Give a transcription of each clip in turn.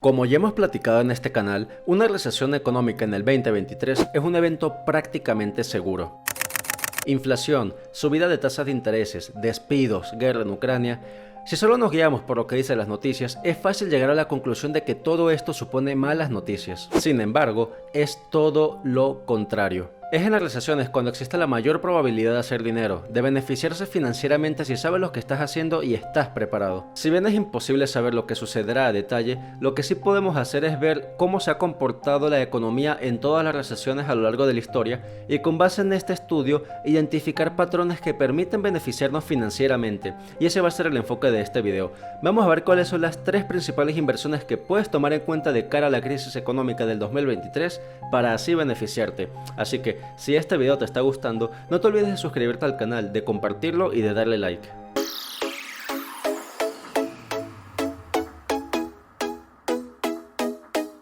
Como ya hemos platicado en este canal, una recesión económica en el 2023 es un evento prácticamente seguro. Inflación, subida de tasas de intereses, despidos, guerra en Ucrania. Si solo nos guiamos por lo que dicen las noticias, es fácil llegar a la conclusión de que todo esto supone malas noticias. Sin embargo, es todo lo contrario. Es en las recesiones cuando existe la mayor probabilidad de hacer dinero, de beneficiarse financieramente si sabes lo que estás haciendo y estás preparado. Si bien es imposible saber lo que sucederá a detalle, lo que sí podemos hacer es ver cómo se ha comportado la economía en todas las recesiones a lo largo de la historia y con base en este estudio identificar patrones que permiten beneficiarnos financieramente. Y ese va a ser el enfoque de este video. Vamos a ver cuáles son las tres principales inversiones que puedes tomar en cuenta de cara a la crisis económica del 2023 para así beneficiarte. Así que si este video te está gustando, no te olvides de suscribirte al canal, de compartirlo y de darle like.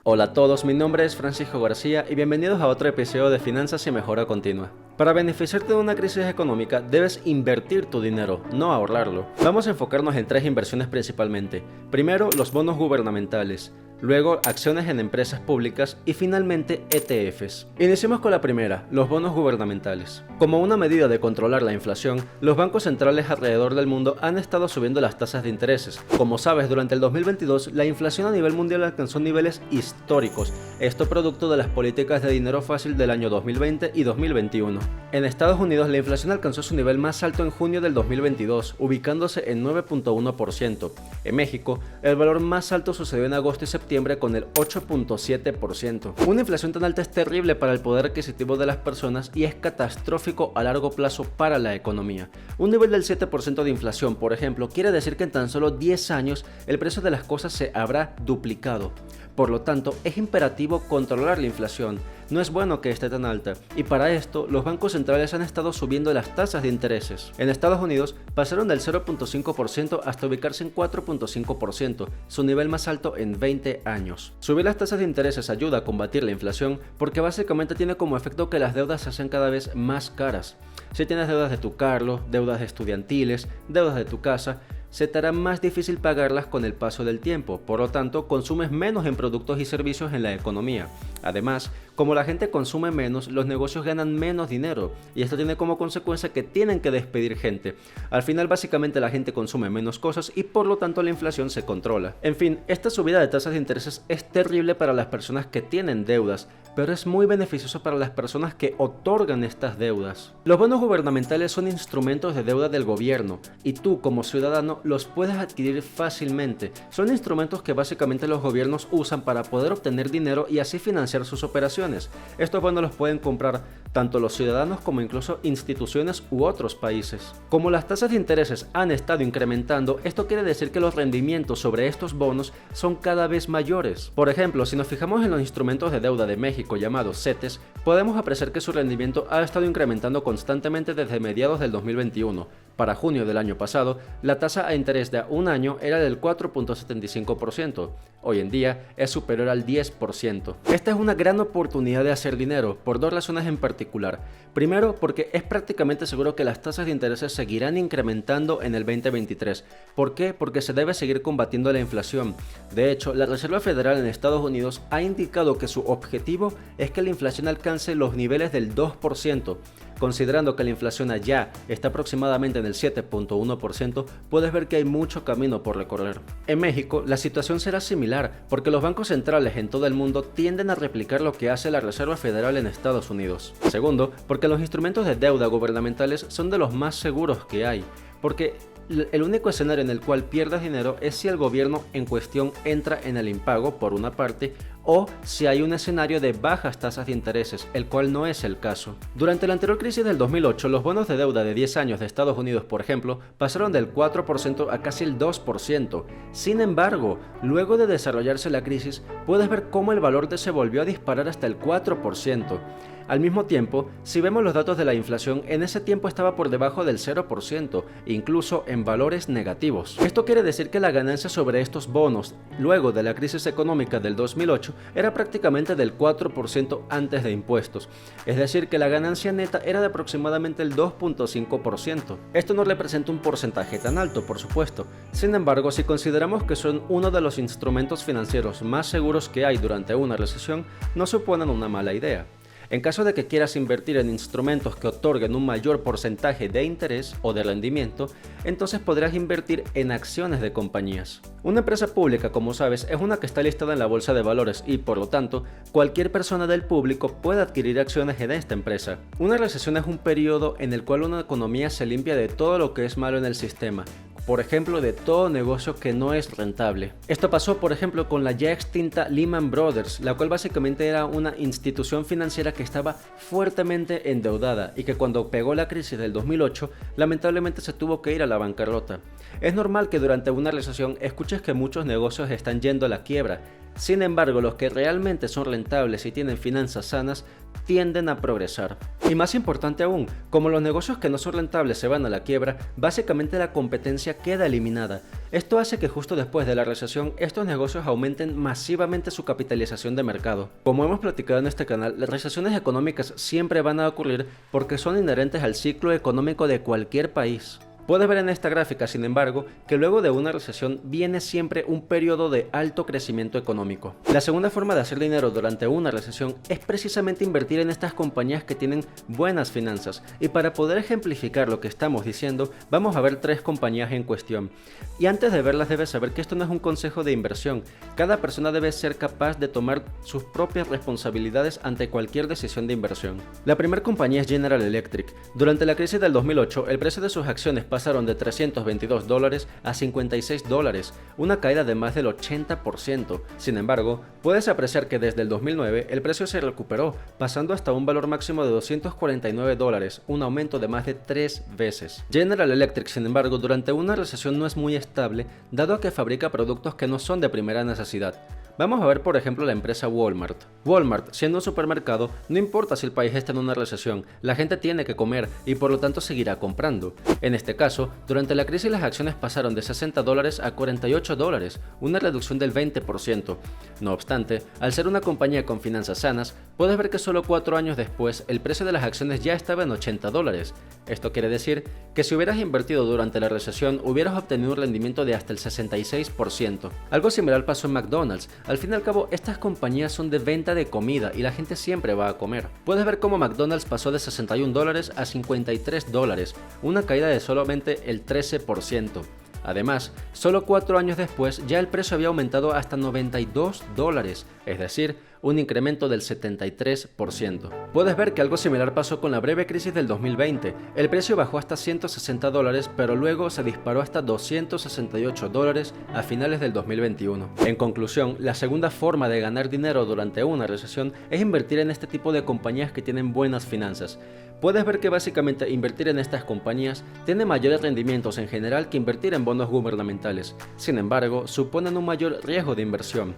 Hola a todos, mi nombre es Francisco García y bienvenidos a otro episodio de Finanzas y Mejora Continua. Para beneficiarte de una crisis económica debes invertir tu dinero, no ahorrarlo. Vamos a enfocarnos en tres inversiones principalmente. Primero, los bonos gubernamentales. Luego, acciones en empresas públicas y finalmente ETFs. Iniciemos con la primera, los bonos gubernamentales. Como una medida de controlar la inflación, los bancos centrales alrededor del mundo han estado subiendo las tasas de intereses. Como sabes, durante el 2022 la inflación a nivel mundial alcanzó niveles históricos, esto producto de las políticas de dinero fácil del año 2020 y 2021. En Estados Unidos la inflación alcanzó su nivel más alto en junio del 2022, ubicándose en 9.1%. En México, el valor más alto sucedió en agosto y septiembre con el 8.7%. Una inflación tan alta es terrible para el poder adquisitivo de las personas y es catastrófico a largo plazo para la economía. Un nivel del 7% de inflación, por ejemplo, quiere decir que en tan solo 10 años el precio de las cosas se habrá duplicado. Por lo tanto, es imperativo controlar la inflación. No es bueno que esté tan alta, y para esto los bancos centrales han estado subiendo las tasas de intereses. En Estados Unidos pasaron del 0.5% hasta ubicarse en 4.5%, su nivel más alto en 20 años. Subir las tasas de intereses ayuda a combatir la inflación porque básicamente tiene como efecto que las deudas se hacen cada vez más caras. Si tienes deudas de tu carro, deudas estudiantiles, deudas de tu casa, se te hará más difícil pagarlas con el paso del tiempo, por lo tanto consumes menos en productos y servicios en la economía. Además, como la gente consume menos, los negocios ganan menos dinero y esto tiene como consecuencia que tienen que despedir gente. Al final básicamente la gente consume menos cosas y por lo tanto la inflación se controla. En fin, esta subida de tasas de intereses es terrible para las personas que tienen deudas, pero es muy beneficioso para las personas que otorgan estas deudas. Los bonos gubernamentales son instrumentos de deuda del gobierno y tú como ciudadano los puedes adquirir fácilmente. Son instrumentos que básicamente los gobiernos usan para poder obtener dinero y así financiar sus operaciones. Estos bonos los pueden comprar tanto los ciudadanos como incluso instituciones u otros países. Como las tasas de intereses han estado incrementando, esto quiere decir que los rendimientos sobre estos bonos son cada vez mayores. Por ejemplo, si nos fijamos en los instrumentos de deuda de México llamados CETES, podemos apreciar que su rendimiento ha estado incrementando constantemente desde mediados del 2021. Para junio del año pasado, la tasa a interés de un año era del 4.75%. Hoy en día es superior al 10%. Esta es una gran oportunidad de hacer dinero, por dos razones en particular. Primero, porque es prácticamente seguro que las tasas de intereses seguirán incrementando en el 2023. ¿Por qué? Porque se debe seguir combatiendo la inflación. De hecho, la Reserva Federal en Estados Unidos ha indicado que su objetivo es que la inflación alcance los niveles del 2%. Considerando que la inflación allá está aproximadamente en el 7.1%, puedes ver que hay mucho camino por recorrer. En México, la situación será similar, porque los bancos centrales en todo el mundo tienden a replicar lo que hace la Reserva Federal en Estados Unidos. Segundo, porque los instrumentos de deuda gubernamentales son de los más seguros que hay, porque el único escenario en el cual pierdas dinero es si el gobierno en cuestión entra en el impago por una parte o si hay un escenario de bajas tasas de intereses, el cual no es el caso. Durante la anterior crisis del 2008, los bonos de deuda de 10 años de Estados Unidos, por ejemplo, pasaron del 4% a casi el 2%. Sin embargo, luego de desarrollarse la crisis, puedes ver cómo el valor se volvió a disparar hasta el 4%. Al mismo tiempo, si vemos los datos de la inflación, en ese tiempo estaba por debajo del 0%, incluso en valores negativos. Esto quiere decir que la ganancia sobre estos bonos, luego de la crisis económica del 2008, era prácticamente del 4% antes de impuestos. Es decir, que la ganancia neta era de aproximadamente el 2.5%. Esto no representa un porcentaje tan alto, por supuesto. Sin embargo, si consideramos que son uno de los instrumentos financieros más seguros que hay durante una recesión, no suponen una mala idea. En caso de que quieras invertir en instrumentos que otorguen un mayor porcentaje de interés o de rendimiento, entonces podrás invertir en acciones de compañías. Una empresa pública, como sabes, es una que está listada en la bolsa de valores y, por lo tanto, cualquier persona del público puede adquirir acciones en esta empresa. Una recesión es un periodo en el cual una economía se limpia de todo lo que es malo en el sistema. Por ejemplo, de todo negocio que no es rentable. Esto pasó, por ejemplo, con la ya extinta Lehman Brothers, la cual básicamente era una institución financiera que estaba fuertemente endeudada y que cuando pegó la crisis del 2008, lamentablemente se tuvo que ir a la bancarrota. Es normal que durante una recesión escuches que muchos negocios están yendo a la quiebra. Sin embargo, los que realmente son rentables y tienen finanzas sanas tienden a progresar. Y más importante aún, como los negocios que no son rentables se van a la quiebra, básicamente la competencia queda eliminada. Esto hace que justo después de la recesión estos negocios aumenten masivamente su capitalización de mercado. Como hemos platicado en este canal, las recesiones económicas siempre van a ocurrir porque son inherentes al ciclo económico de cualquier país. Puedes ver en esta gráfica, sin embargo, que luego de una recesión viene siempre un periodo de alto crecimiento económico. La segunda forma de hacer dinero durante una recesión es precisamente invertir en estas compañías que tienen buenas finanzas. Y para poder ejemplificar lo que estamos diciendo, vamos a ver 3 compañías en cuestión. Y antes de verlas debes saber que esto no es un consejo de inversión. Cada persona debe ser capaz de tomar sus propias responsabilidades ante cualquier decisión de inversión. La primera compañía es General Electric. Durante la crisis del 2008, el precio de sus acciones pasaron de $322 a $56, una caída de más del 80%. Sin embargo, puedes apreciar que desde el 2009 el precio se recuperó, pasando hasta un valor máximo de $249, un aumento de más de 3 veces. General Electric, sin embargo, durante una recesión no es muy estable, dado que fabrica productos que no son de primera necesidad. Vamos a ver por ejemplo la empresa Walmart. Walmart, siendo un supermercado, no importa si el país está en una recesión, la gente tiene que comer y por lo tanto seguirá comprando. En este caso, durante la crisis las acciones pasaron de $60 a $48, una reducción del 20%. No obstante, al ser una compañía con finanzas sanas, puedes ver que solo 4 años después el precio de las acciones ya estaba en $80. Esto quiere decir que si hubieras invertido durante la recesión hubieras obtenido un rendimiento de hasta el 66%. Algo similar pasó en McDonald's. Al fin y al cabo, estas compañías son de venta de comida y la gente siempre va a comer. Puedes ver cómo McDonald's pasó de $61 a $53, una caída de solamente el 13%. Además, solo 4 años después ya el precio había aumentado hasta $92, es decir, un incremento del 73%. Puedes ver que algo similar pasó con la breve crisis del 2020. El precio bajó hasta $160, pero luego se disparó hasta $268 a finales del 2021. En conclusión, la segunda forma de ganar dinero durante una recesión es invertir en este tipo de compañías que tienen buenas finanzas. Puedes ver que básicamente invertir en estas compañías tiene mayores rendimientos en general que invertir en bonos gubernamentales. Sin embargo, suponen un mayor riesgo de inversión.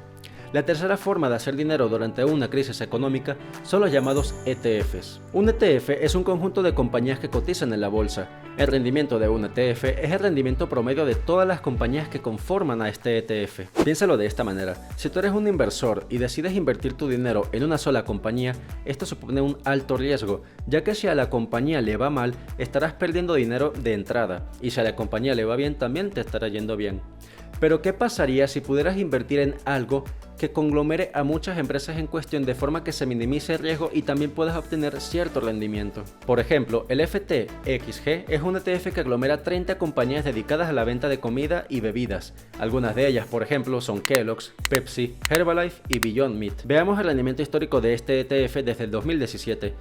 La tercera forma de hacer dinero durante una crisis económica son los llamados ETFs. Un ETF es un conjunto de compañías que cotizan en la bolsa. El rendimiento de un ETF es el rendimiento promedio de todas las compañías que conforman a este ETF. Piénsalo de esta manera: si tú eres un inversor y decides invertir tu dinero en una sola compañía, esto supone un alto riesgo, ya que si a la compañía le va mal, estarás perdiendo dinero de entrada, y si a la compañía le va bien, también te estará yendo bien. Pero ¿qué pasaría si pudieras invertir en algo que conglomere a muchas empresas en cuestión de forma que se minimice el riesgo y también puedas obtener cierto rendimiento? Por ejemplo, el FTXG es un ETF que aglomera 30 compañías dedicadas a la venta de comida y bebidas. Algunas de ellas, por ejemplo, son Kellogg's, Pepsi, Herbalife y Beyond Meat. Veamos el rendimiento histórico de este ETF desde el 2017.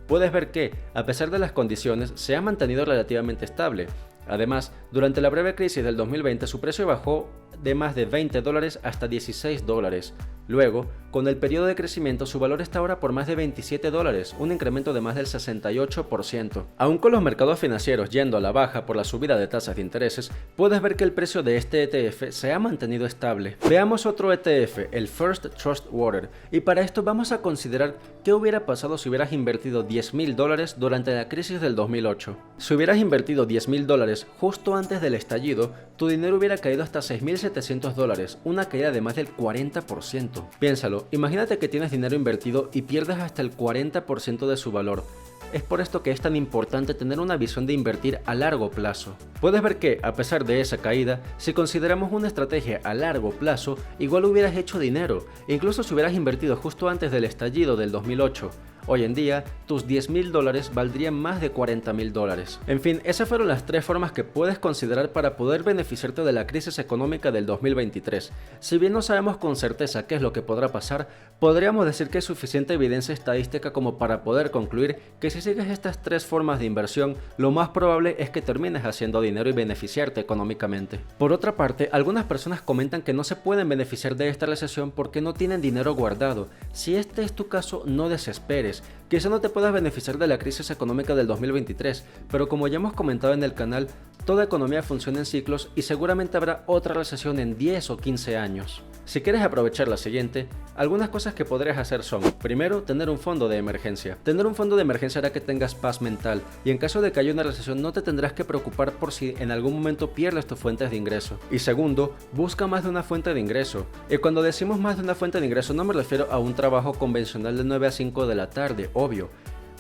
Puedes ver que, a pesar de las condiciones, se ha mantenido relativamente estable. Además, durante la breve crisis del 2020 su precio bajó de más de $20 hasta $16. Luego, con el periodo de crecimiento su valor está ahora por más de $27, un incremento de más del 68%. Aún con los mercados financieros yendo a la baja por la subida de tasas de intereses, puedes ver que el precio de este ETF se ha mantenido estable. Veamos otro ETF, el First Trust Water, y para esto vamos a considerar qué hubiera pasado si hubieras invertido $10,000 durante la crisis del 2008. Si hubieras invertido $10,000 justo antes del estallido, tu dinero hubiera caído hasta $6,700, una caída de más del 40%. Piénsalo, imagínate que tienes dinero invertido y pierdes hasta el 40% de su valor. Es por esto que es tan importante tener una visión de invertir a largo plazo. Puedes ver que, a pesar de esa caída, si consideramos una estrategia a largo plazo, igual hubieras hecho dinero, incluso si hubieras invertido justo antes del estallido del 2008. Hoy en día, tus $10,000 valdrían más de $40,000. En fin, esas fueron las tres formas que puedes considerar para poder beneficiarte de la crisis económica del 2023. Si bien no sabemos con certeza qué es lo que podrá pasar, podríamos decir que hay suficiente evidencia estadística como para poder concluir que si sigues estas tres formas de inversión, lo más probable es que termines haciendo dinero y beneficiarte económicamente. Por otra parte, algunas personas comentan que no se pueden beneficiar de esta recesión porque no tienen dinero guardado. Si este es tu caso, no desesperes. Quizá no te puedas beneficiar de la crisis económica del 2023, pero como ya hemos comentado en el canal, toda economía funciona en ciclos y seguramente habrá otra recesión en 10 o 15 años. Si quieres aprovechar la siguiente, algunas cosas que podrías hacer son: primero, tener un fondo de emergencia. Tener un fondo de emergencia hará que tengas paz mental y en caso de que haya una recesión no te tendrás que preocupar por si en algún momento pierdes tus fuentes de ingreso. Y segundo, busca más de una fuente de ingreso. Y cuando decimos más de una fuente de ingreso no me refiero a un trabajo convencional de 9 a 5 de la tarde, obvio.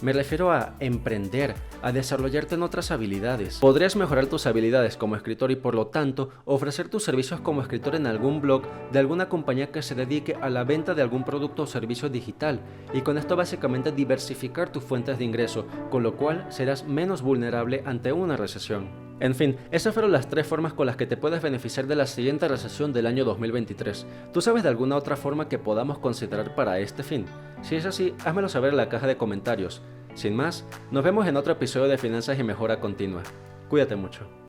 Me refiero a emprender, a desarrollarte en otras habilidades. Podrías mejorar tus habilidades como escritor y por lo tanto ofrecer tus servicios como escritor en algún blog de alguna compañía que se dedique a la venta de algún producto o servicio digital y con esto básicamente diversificar tus fuentes de ingreso, con lo cual serás menos vulnerable ante una recesión. En fin, esas fueron las tres formas con las que te puedes beneficiar de la siguiente recesión del año 2023. ¿Tú sabes de alguna otra forma que podamos considerar para este fin? Si es así, házmelo saber en la caja de comentarios. Sin más, nos vemos en otro episodio de Finanzas y Mejora Continua. Cuídate mucho.